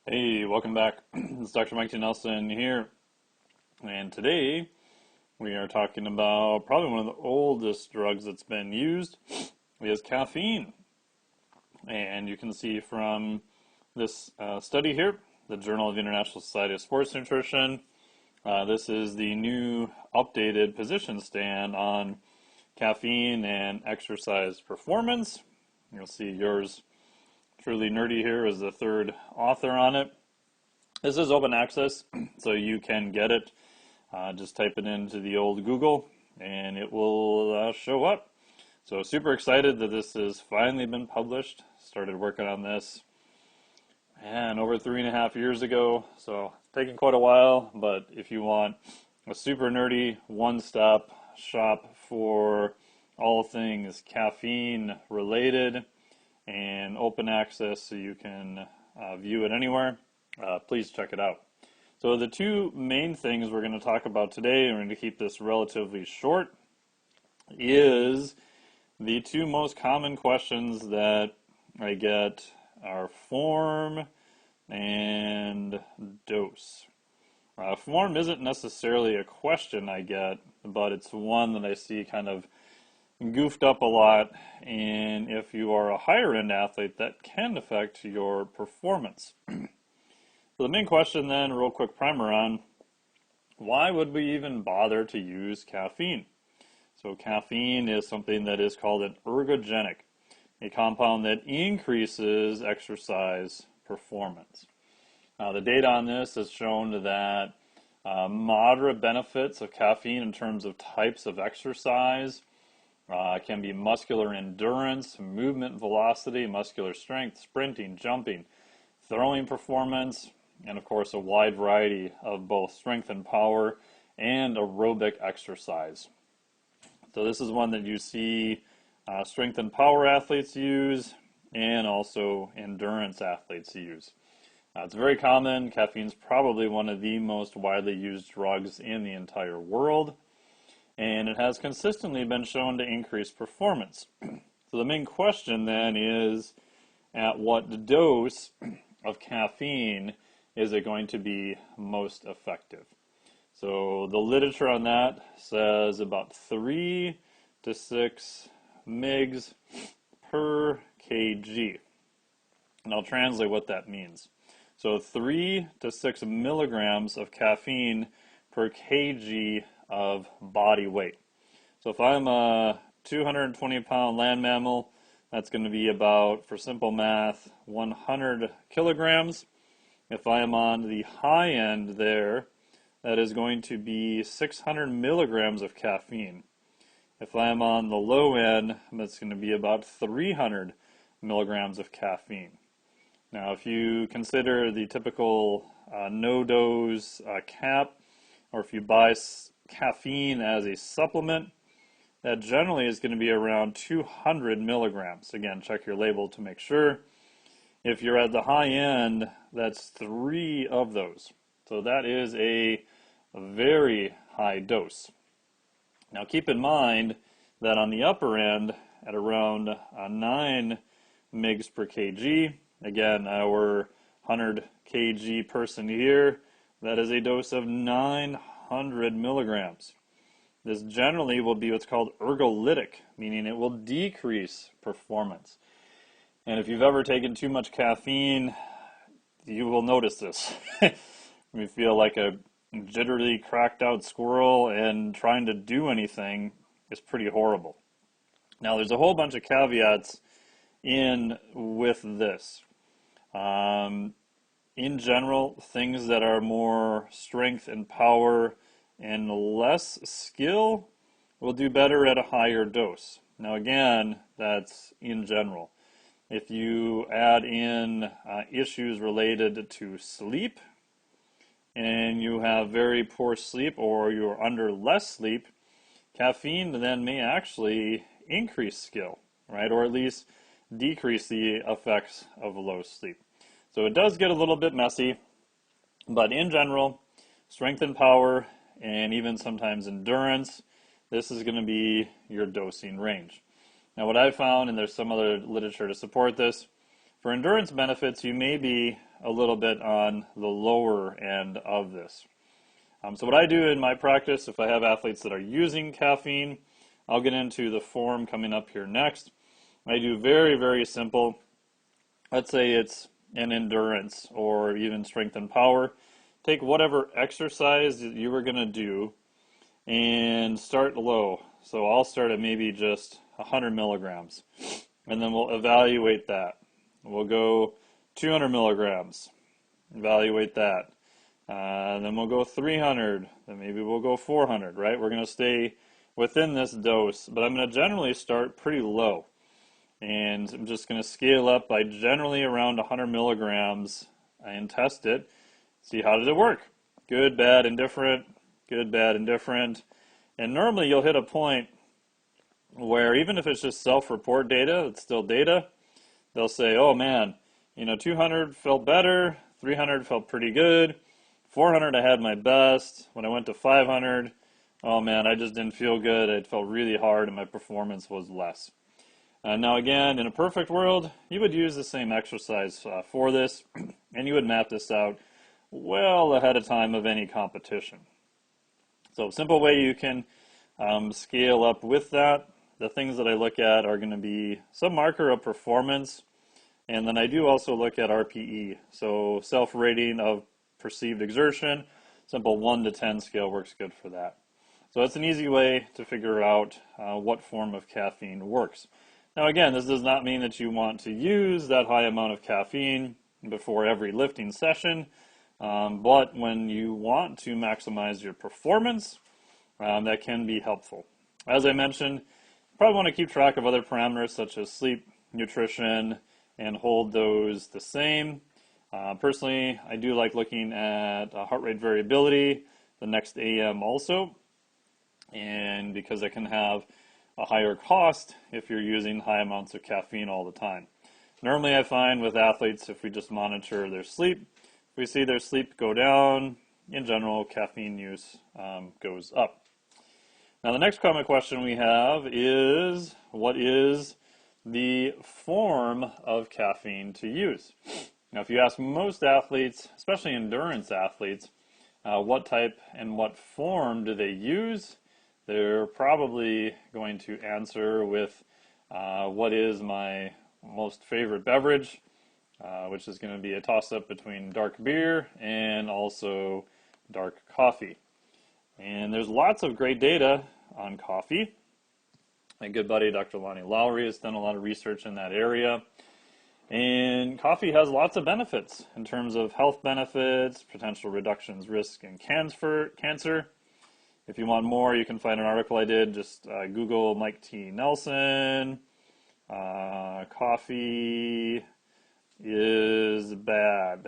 Hey, welcome back. It's Dr. Mike T. Nelson here, and today we are talking about probably one of the oldest drugs that's been used is caffeine. And you can see from this study here, the Journal of the International Society of Sports Nutrition, this is the new updated position stand on caffeine and exercise performance. You'll see yours truly nerdy here is the third author on it. This is open access, so you can get it. Just type it into the old Google, and it will show up. So super excited that this has finally been published. Started working on this, and over 3.5 years ago. So it's taken quite a while, but if you want a super nerdy one-stop shop for all things caffeine related and open access so you can view it anywhere, please check it out. So the two main things we're going to talk about today, and we're going to keep this relatively short, is the two most common questions that I get are form and dose. Form isn't necessarily a question I get, but it's one that I see kind of goofed up a lot, and if you are a higher end athlete, that can affect your performance. So the main question then, real quick primer on, why would we even bother to use caffeine? So caffeine is something that is called an ergogenic, a compound that increases exercise performance. The data on this has shown that moderate benefits of caffeine in terms of types of exercise can be muscular endurance, movement velocity, muscular strength, sprinting, jumping, throwing performance, and of course a wide variety of both strength and power and aerobic exercise. So this is one that you see strength and power athletes use and also endurance athletes use. It's very common. Caffeine is probably one of the most widely used drugs in the entire world, and it has consistently been shown to increase performance. So the main question then is, at what dose of caffeine is it going to be most effective? So the literature on that says about 3 to 6 mgs per kg. And I'll translate what that means. So 3 to 6 milligrams of caffeine per kg of body weight. So if I'm a 220-pound land mammal, that's going to be about, for simple math, 100 kilograms. If I am on the high end there, that is going to be 600 milligrams of caffeine. If I am on the low end, that's going to be about 300 milligrams of caffeine. Now, if you consider the typical no-dose cap, or if you buy caffeine as a supplement, that generally is going to be around 200 milligrams. Again, check your label to make sure. If you're at the high end, that's 3 of those. So that is a very high dose. Now keep in mind that on the upper end, at around 9 mgs per kg, again, our 100 kg person here, that is a dose of 900 milligrams. This generally will be what's called ergolytic, meaning it will decrease performance. And if you've ever taken too much caffeine, you will notice this. You feel like a jittery, cracked out squirrel, and trying to do anything is pretty horrible. Now, there's a whole bunch of caveats in with this. In general, things that are more strength and power and less skill will do better at a higher dose. Now, again, that's in general. If you add in issues related to sleep, and you have very poor sleep or you're under less sleep, caffeine then may actually increase skill, right? Or at least decrease the effects of low sleep. So it does get a little bit messy, but in general, strength and power, and even sometimes endurance, this is going to be your dosing range. Now what I've found, and there's some other literature to support this, for endurance benefits, you may be a little bit on the lower end of this. So what I do in my practice, if I have athletes that are using caffeine, I'll get into the form coming up here next. I do very, very simple. Let's say it's an endurance or even strength and power. Take whatever exercise you were going to do and start low. So I'll start at maybe just 100 milligrams, and then we'll evaluate that. We'll go 200 milligrams, evaluate that. Then we'll go 300, then maybe we'll go 400, right? We're going to stay within this dose, but I'm going to generally start pretty low. And I'm just going to scale up by generally around 100 milligrams and test it. See how does it work? Good, bad, indifferent, good, bad, indifferent. And normally you'll hit a point where even if it's just self-report data, it's still data. They'll say, oh man, 200 felt better, 300 felt pretty good, 400 I had my best. When I went to 500, oh man, I just didn't feel good. It felt really hard and my performance was less. Now again, in a perfect world, you would use the same exercise for this, and you would map this out well ahead of time of any competition. So a simple way you can scale up with that. The things that I look at are going to be some marker of performance, and then I do also look at RPE, so self-rating of perceived exertion. Simple 1 to 10 scale works good for that. So it's an easy way to figure out what form of caffeine works. Now again, this does not mean that you want to use that high amount of caffeine before every lifting session, but when you want to maximize your performance, that can be helpful. As I mentioned, you probably want to keep track of other parameters such as sleep, nutrition, and hold those the same. Personally, I do like looking at heart rate variability the next AM also, and because it can have a higher cost if you're using high amounts of caffeine all the time. Normally I find with athletes, if we just monitor their sleep, if we see their sleep go down, in general caffeine use goes up. Now the next common question we have is, what is the form of caffeine to use? Now if you ask most athletes, especially endurance athletes, what type and what form do they use, they're probably going to answer with what is my most favorite beverage, which is going to be a toss-up between dark beer and also dark coffee. And there's lots of great data on coffee. My good buddy Dr. Lonnie Lowry has done a lot of research in that area. And coffee has lots of benefits in terms of health benefits, potential reductions, risk in cancer. If you want more, you can find an article I did. Just Google Mike T. Nelson, coffee is bad, ?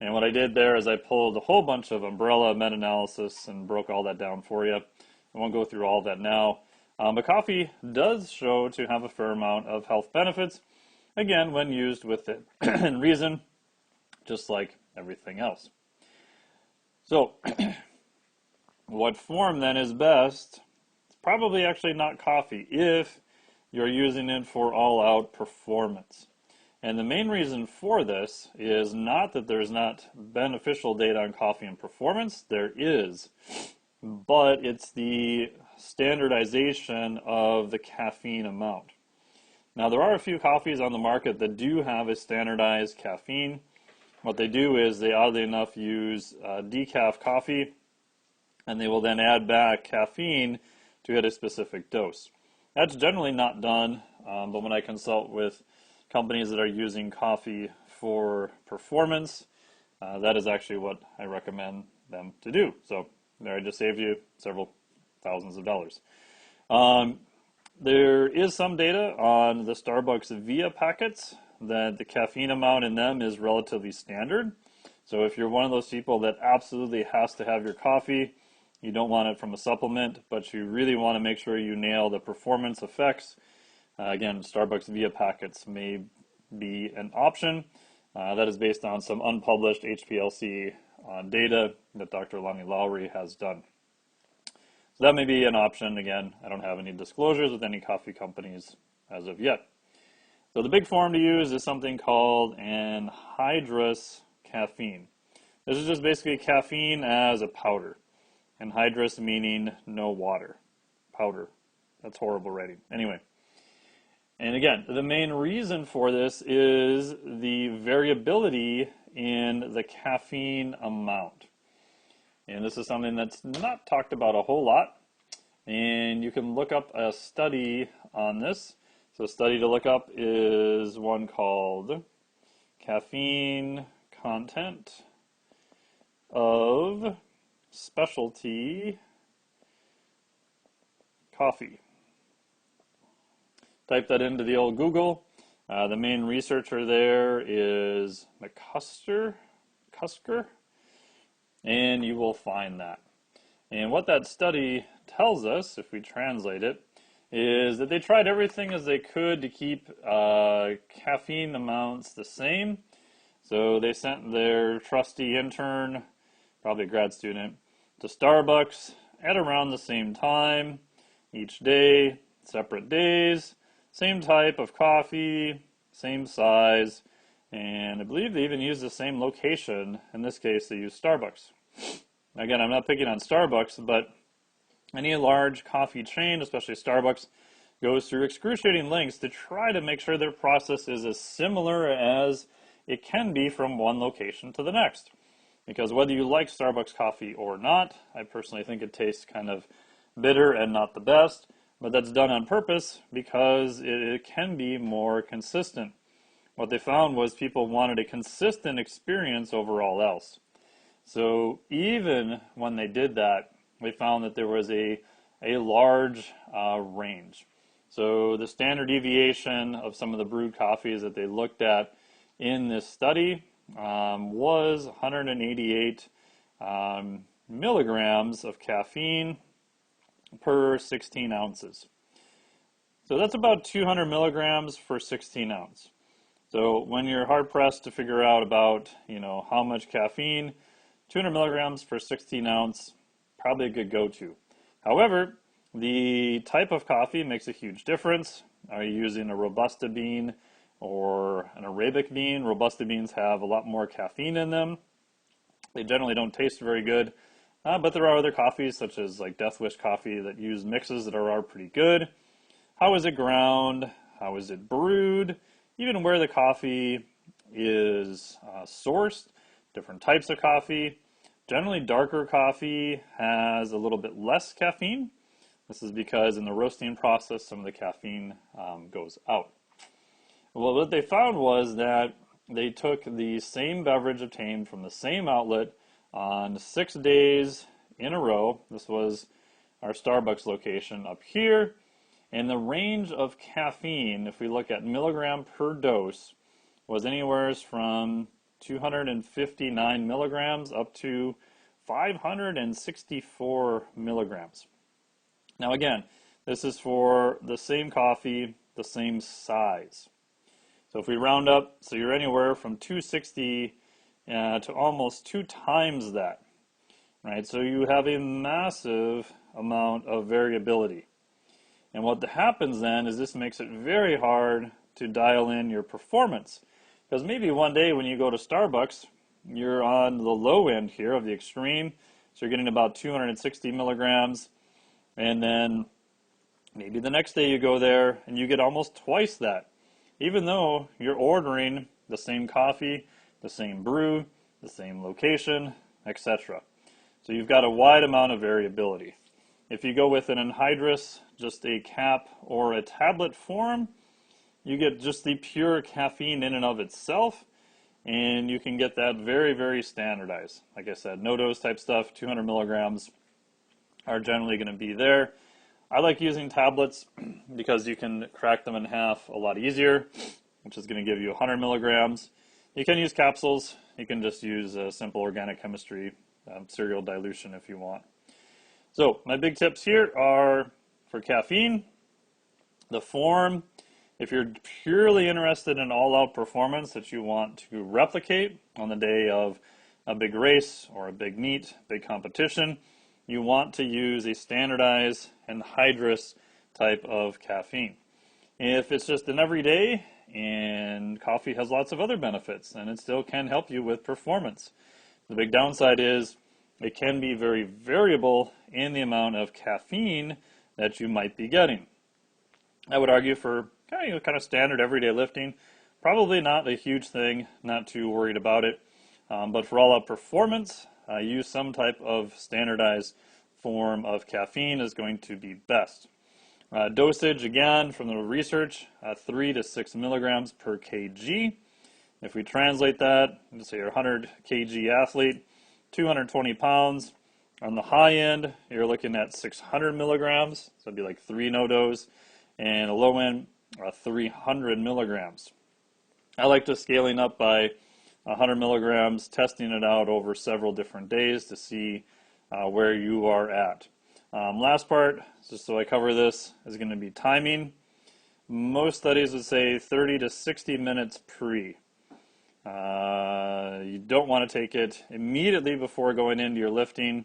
And what I did there is I pulled a whole bunch of umbrella meta-analysis and broke all that down for you. I won't go through all of that now. But coffee does show to have a fair amount of health benefits, again, when used with it in reason, just like everything else. So, what form then is best? It's probably actually not coffee if you're using it for all-out performance. And the main reason for this is not that there's not beneficial data on coffee and performance. There is. But it's the standardization of the caffeine amount. Now, there are a few coffees on the market that do have a standardized caffeine. What they do is they, oddly enough, use decaf coffee, and they will then add back caffeine to hit a specific dose. That's generally not done, but when I consult with companies that are using coffee for performance, that is actually what I recommend them to do. So there, I just saved you several thousands of dollars. There is some data on the Starbucks Via packets that the caffeine amount in them is relatively standard. So if you're one of those people that absolutely has to have your coffee, you don't want it from a supplement, but you really want to make sure you nail the performance effects, again, Starbucks Via packets may be an option. That is based on some unpublished HPLC data that Dr. Lonnie Lowry has done. So that may be an option. Again, I don't have any disclosures with any coffee companies as of yet. So the big form to use is something called anhydrous caffeine. This is just basically caffeine as a powder. Anhydrous meaning no water. Powder. That's horrible writing. Anyway. And again, the main reason for this is the variability in the caffeine amount. And this is something that's not talked about a whole lot. And you can look up a study on this. So a study to look up is one called Caffeine Content of Specialty Coffee. Type that into the old Google. The main researcher there is McCusker, and you will find that. And what that study tells us, if we translate it, is that they tried everything as they could to keep caffeine amounts the same. So they sent their trusty intern, probably a grad student, to Starbucks at around the same time, each day, separate days, same type of coffee, same size, and I believe they even used the same location. In this case, they used Starbucks. Again, I'm not picking on Starbucks, but any large coffee chain, especially Starbucks, goes through excruciating lengths to try to make sure their process is as similar as it can be from one location to the next. Because whether you like Starbucks coffee or not, I personally think it tastes kind of bitter and not the best, but that's done on purpose because it can be more consistent. What they found was people wanted a consistent experience over all else. So even when they did that, we found that there was a large range. So the standard deviation of some of the brewed coffees that they looked at in this study was 188 milligrams of caffeine per 16 ounces. So that's about 200 milligrams for 16 ounce. So when you're hard pressed to figure out about, how much caffeine, 200 milligrams per 16 ounce, probably a good go-to. However, the type of coffee makes a huge difference. Are you using a Robusta bean or an Arabic bean? Robusta beans have a lot more caffeine in them. They generally don't taste very good, but there are other coffees such as like Death Wish coffee that use mixes that are pretty good. How is it ground? How is it brewed? Even where the coffee is sourced, different types of coffee. Generally, darker coffee has a little bit less caffeine. This is because in the roasting process, some of the caffeine goes out. Well, what they found was that they took the same beverage obtained from the same outlet on 6 days in a row. This was our Starbucks location up here. And the range of caffeine, if we look at milligram per dose, was anywhere from 259 milligrams up to 564 milligrams. Now again, this is for the same coffee, the same size. So if we round up, so you're anywhere from 260 to almost 2 times that, right? So you have a massive amount of variability. And what happens then is this makes it very hard to dial in your performance. Because maybe one day when you go to Starbucks, you're on the low end here of the extreme. So you're getting about 260 milligrams. And then maybe the next day you go there and you get almost twice that. Even though you're ordering the same coffee, the same brew, the same location, etc. So you've got a wide amount of variability. If you go with an anhydrous, just a cap or a tablet form, you get just the pure caffeine in and of itself, and you can get that very, very standardized. Like I said, no dose type stuff, 200 milligrams are generally going to be there. I like using tablets because you can crack them in half a lot easier, which is going to give you 100 milligrams. You can use capsules. You can just use simple organic chemistry, cereal dilution if you want. So my big tips here are for caffeine, the form. If you're purely interested in all-out performance that you want to replicate on the day of a big race or a big meet, big competition, you want to use a standardized anhydrous type of caffeine. If it's just an everyday and coffee has lots of other benefits, and it still can help you with performance. The big downside is it can be very variable in the amount of caffeine that you might be getting. I would argue for kind of standard everyday lifting, probably not a huge thing, not too worried about it. But for all-out performance, use some type of standardized form of caffeine is going to be best. Dosage, again, from the research, 3 to 6 milligrams per kg. If we translate that, let's say you're a 100 kg athlete, 220 pounds. On the high end, you're looking at 600 milligrams, so it'd be like 3 no-dos, and a low end, 300 milligrams. I like just scaling up by 100 milligrams, testing it out over several different days to see where you are at. Last part, just so I cover this, is going to be timing. Most studies would say 30 to 60 minutes pre. You don't want to take it immediately before going into your lifting.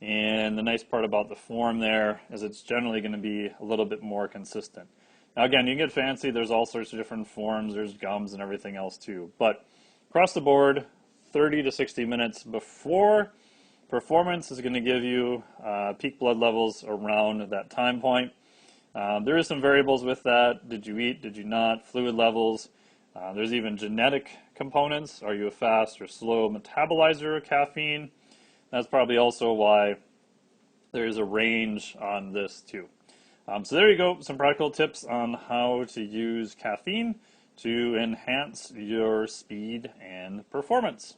And the nice part about the form there is it's generally going to be a little bit more consistent. Now again, you can get fancy. There's all sorts of different forms. There's gums and everything else too. But across the board, 30 to 60 minutes before performance is going to give you peak blood levels around that time point. There is some variables with that. Did you eat? Did you not? Fluid levels. There's even genetic components. Are you a fast or slow metabolizer of caffeine? That's probably also why there's a range on this too. So there you go, some practical tips on how to use caffeine to enhance your speed and performance.